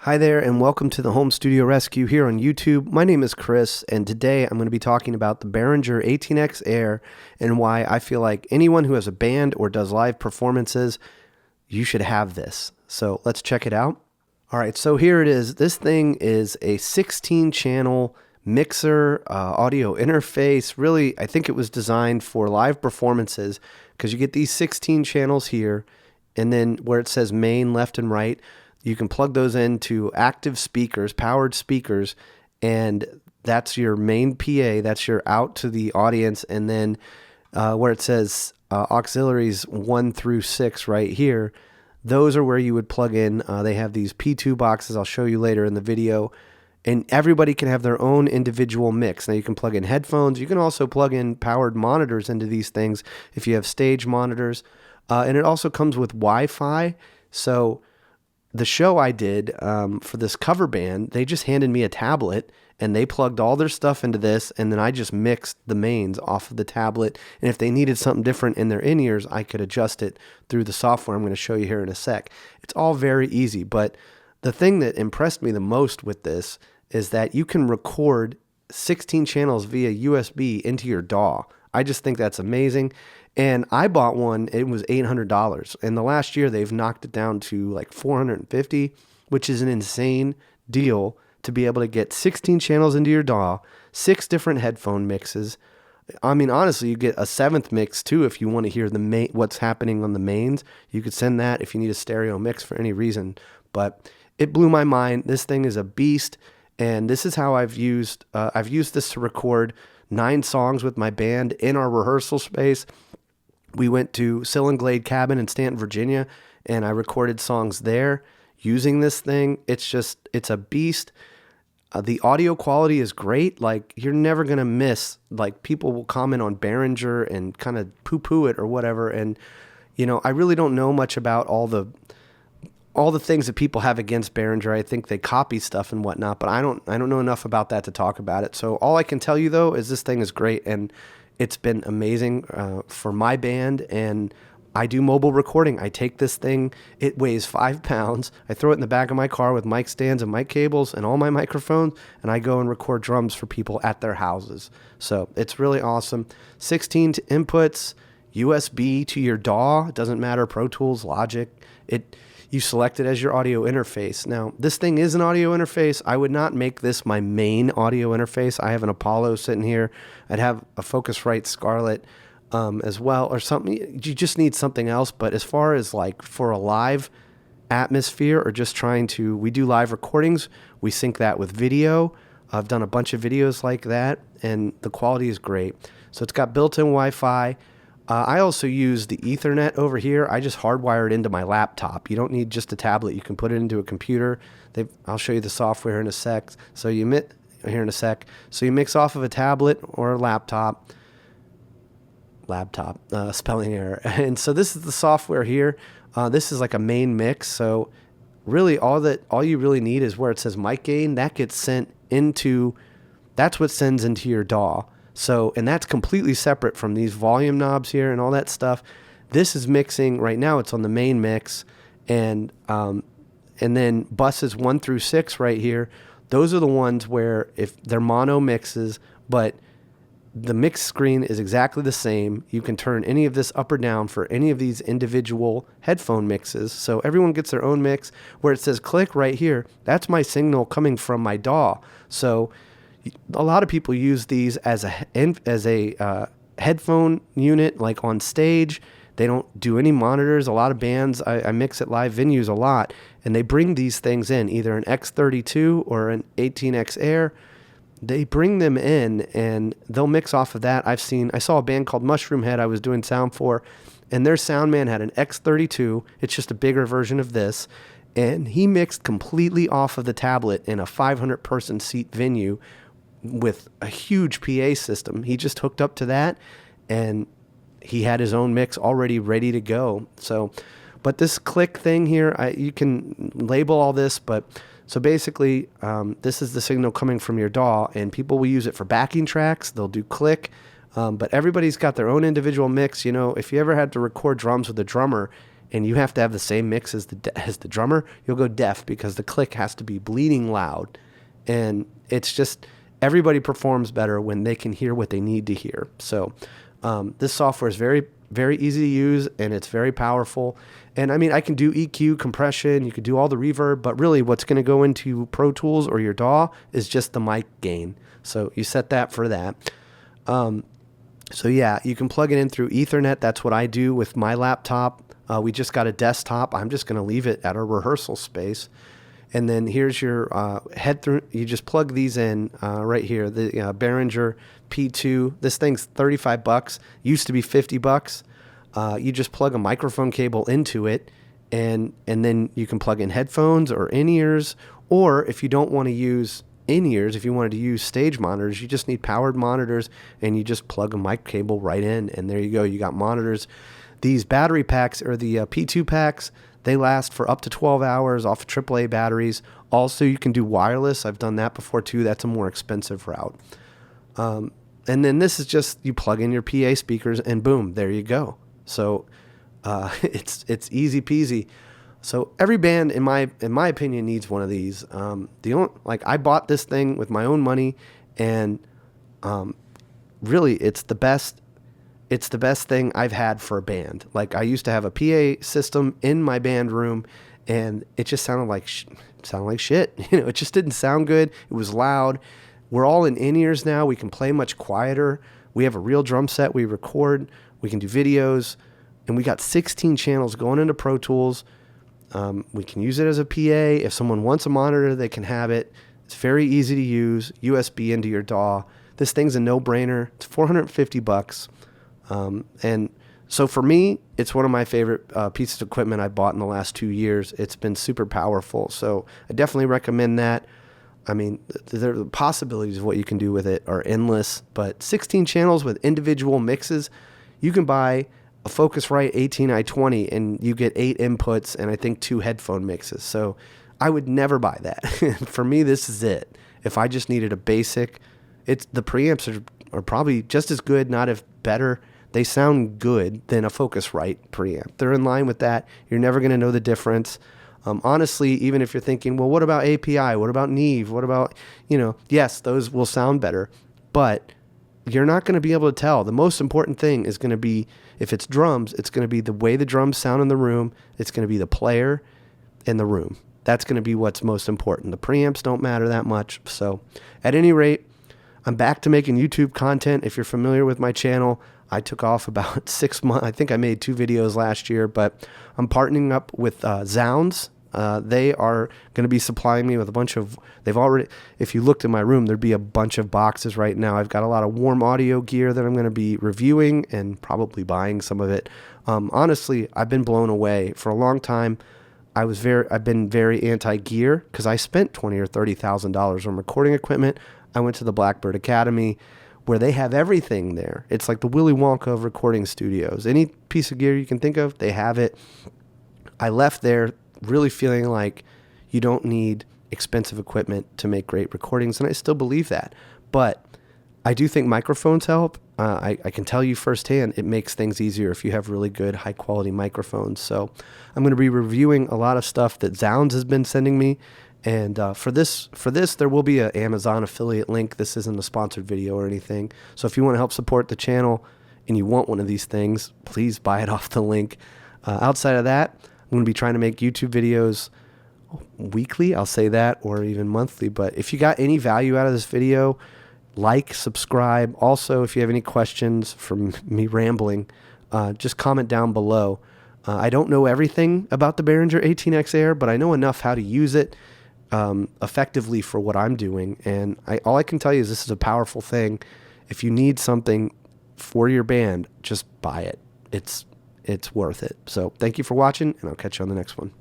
Hi there, and welcome to the Home Studio Rescue here on YouTube. My name is Chris, and today I'm going to be talking about the Behringer 18X Air and why I feel like anyone who has a band or does live performances, you should have this. So let's check it out. All right, so here it is. This thing is a 16-channel mixer, audio interface. Really, I think it was designed for live performances because you get these 16 channels here, and then where it says main, left, and right, you can plug those into active speakers, powered speakers, and that's your main PA. That's your out to the audience. And then where it says auxiliaries 1 through 6 right here, those are where you would plug in. They have these P2 boxes I'll show you later in the video. And everybody can have their own individual mix. Now you can plug in headphones. You can also plug in powered monitors into these things if you have stage monitors. And it also comes with Wi-Fi. So the show I did for this cover band, they just handed me a tablet and they plugged all their stuff into this, and then I just mixed the mains off of the tablet. And if they needed something different in their in-ears, I could adjust it through the software I'm going to show you here in a sec. It's all very easy, but the thing that impressed me the most with this is that you can record 16 channels via USB into your DAW. I just think that's amazing. And I bought one, it was $800. In the last year, they've knocked it down to like $450, which is an insane deal to be able to get 16 channels into your DAW, 6 different headphone mixes. I mean, honestly, you get a 7th mix too if you want to hear the what's happening on the mains. You could send that if you need a stereo mix for any reason. But it blew my mind. This thing is a beast, and this is how I've used this to record 9 songs with my band in our rehearsal space. We went to Sill and Glade Cabin in Stanton, Virginia, and I recorded songs there using this thing. It's a beast. The audio quality is great. Like, you're never going to miss, like, people will comment on Behringer and kind of poo-poo it or whatever. And, you know, I really don't know much about all the things that people have against Behringer. I think they copy stuff and whatnot, but I don't know enough about that to talk about it. So all I can tell you, though, is this thing is great, and it's been amazing for my band, and I do mobile recording. I take this thing, it weighs 5 pounds. I throw it in the back of my car with mic stands and mic cables and all my microphones, and I go and record drums for people at their houses. So it's really awesome. 16 inputs, USB to your DAW. It doesn't matter, Pro Tools, Logic. You select it as your audio interface. Now, this thing is an audio interface. I would not make this my main audio interface. I have an Apollo sitting here. I'd have a Focusrite Scarlett as well, or something. You just need something else. But as far as like for a live atmosphere or just we do live recordings, we sync that with video. I've done a bunch of videos like that, and the quality is great. So it's got built-in Wi-Fi. I also use the Ethernet over here. I just hardwire it into my laptop. You don't need just a tablet. You can put it into a computer. I'll show you the software in a sec. So you mix off of a tablet or a laptop, spelling error. And so this is the software here. This is like a main mix. So really all you really need is where it says mic gain. That's what sends into your DAW. So, and that's completely separate from these volume knobs here and all that stuff. This is mixing right now. It's on the main mix, and then buses 1 through 6 right here. Those are the ones where if they're mono mixes, but the mix screen is exactly the same. You can turn any of this up or down for any of these individual headphone mixes. So everyone gets their own mix. Where it says click right here, that's my signal coming from my DAW. So a lot of people use these as a headphone unit, like on stage. They don't do any monitors. A lot of bands, I mix at live venues a lot, and they bring these things in, either an X32 or an 18X Air. They bring them in, and they'll mix off of that. I saw a band called Mushroom Head I was doing sound for, and their sound man had an X32. It's just a bigger version of this, and he mixed completely off of the tablet in a 500-person seat venue with a huge PA system. He just hooked up to that, and he had his own mix already ready to go. So, but this click thing here, you can label all this, but so basically, this is the signal coming from your DAW, and people will use it for backing tracks. They'll do click, but everybody's got their own individual mix. You know, if you ever had to record drums with a drummer, and you have to have the same mix as the drummer, you'll go deaf because the click has to be bleeding loud. And it's just, everybody performs better when they can hear what they need to hear. So this software is very, very easy to use, and it's very powerful. And I mean, I can do EQ, compression, you could do all the reverb, but really what's going to go into Pro Tools or your DAW is just the mic gain. So you set that for that. So yeah, you can plug it in through Ethernet. That's what I do with my laptop. We just got a desktop. I'm just going to leave it at our rehearsal space. And then here's your head through. You just plug these in right here. The Behringer P2. This thing's $35. Used to be $50. You just plug a microphone cable into it, and then you can plug in headphones or in-ears. Or if you don't want to use in-ears, if you wanted to use stage monitors, you just need powered monitors, and you just plug a mic cable right in, and there you go. You got monitors. These battery packs, or the P2 packs, they last for up to 12 hours off of AAA batteries. Also, you can do wireless. I've done that before too. That's a more expensive route. And then this is just, you plug in your PA speakers and boom, there you go. So it's easy peasy. So every band, in my opinion, needs one of these. I bought this thing with my own money, and really, it's the best. It's the best thing I've had for a band. Like, I used to have a PA system in my band room, and it just sounded like shit. You know, it just didn't sound good. It was loud. We're all in-ears now. We can play much quieter. We have a real drum set. We record. We can do videos, and we got 16 channels going into Pro Tools. We can use it as a PA. If someone wants a monitor, they can have it. It's very easy to use. USB into your DAW. This thing's a no-brainer. It's $450. And so for me, it's one of my favorite pieces of equipment I bought in the last 2 years. It's been super powerful. So I definitely recommend that. I mean, the possibilities of what you can do with it are endless, but 16 channels with individual mixes, you can buy a Focusrite 18i20 and you get 8 inputs and I think 2 headphone mixes. So I would never buy that. For me, this is it. If I just needed a basic, the preamps are probably just as good, not if better. They sound good than a Focusrite preamp. They're in line with that. You're never going to know the difference. Honestly, even if you're thinking, well, what about API? What about Neve? What about, yes, those will sound better, but you're not going to be able to tell. The most important thing is going to be, if it's drums, it's going to be the way the drums sound in the room. It's going to be the player in the room. That's going to be what's most important. The preamps don't matter that much. So at any rate, I'm back to making YouTube content. If you're familiar with my channel, I took off about 6 months. I think I made 2 videos last year, but I'm partnering up with zZounds. They are going to be supplying me with a bunch of, if you looked in my room, there'd be a bunch of boxes right now. I've got a lot of warm audio gear that I'm going to be reviewing and probably buying some of it. Honestly, I've been blown away. For a long time, I've been very anti-gear because I spent $20,000 or $30,000 on recording equipment. I went to the Blackbird Academy, where they have everything there. It's like the Willy Wonka of recording studios. Any piece of gear you can think of, they have it. I left there really feeling like you don't need expensive equipment to make great recordings, and I still believe that. But I do think microphones help. I can tell you firsthand, it makes things easier if you have really good, high-quality microphones. So I'm going to be reviewing a lot of stuff that zZounds has been sending me. And for this, there will be an Amazon affiliate link. This isn't a sponsored video or anything. So if you want to help support the channel and you want one of these things, please buy it off the link. Outside of that, I'm going to be trying to make YouTube videos weekly, I'll say that, or even monthly. But if you got any value out of this video, like, subscribe. Also, if you have any questions from me rambling, just comment down below. I don't know everything about the Behringer 18X Air, but I know enough how to use it effectively for what I'm doing. And all I can tell you is this is a powerful thing. If you need something for your band, just buy it. It's worth it. So thank you for watching, and I'll catch you on the next one.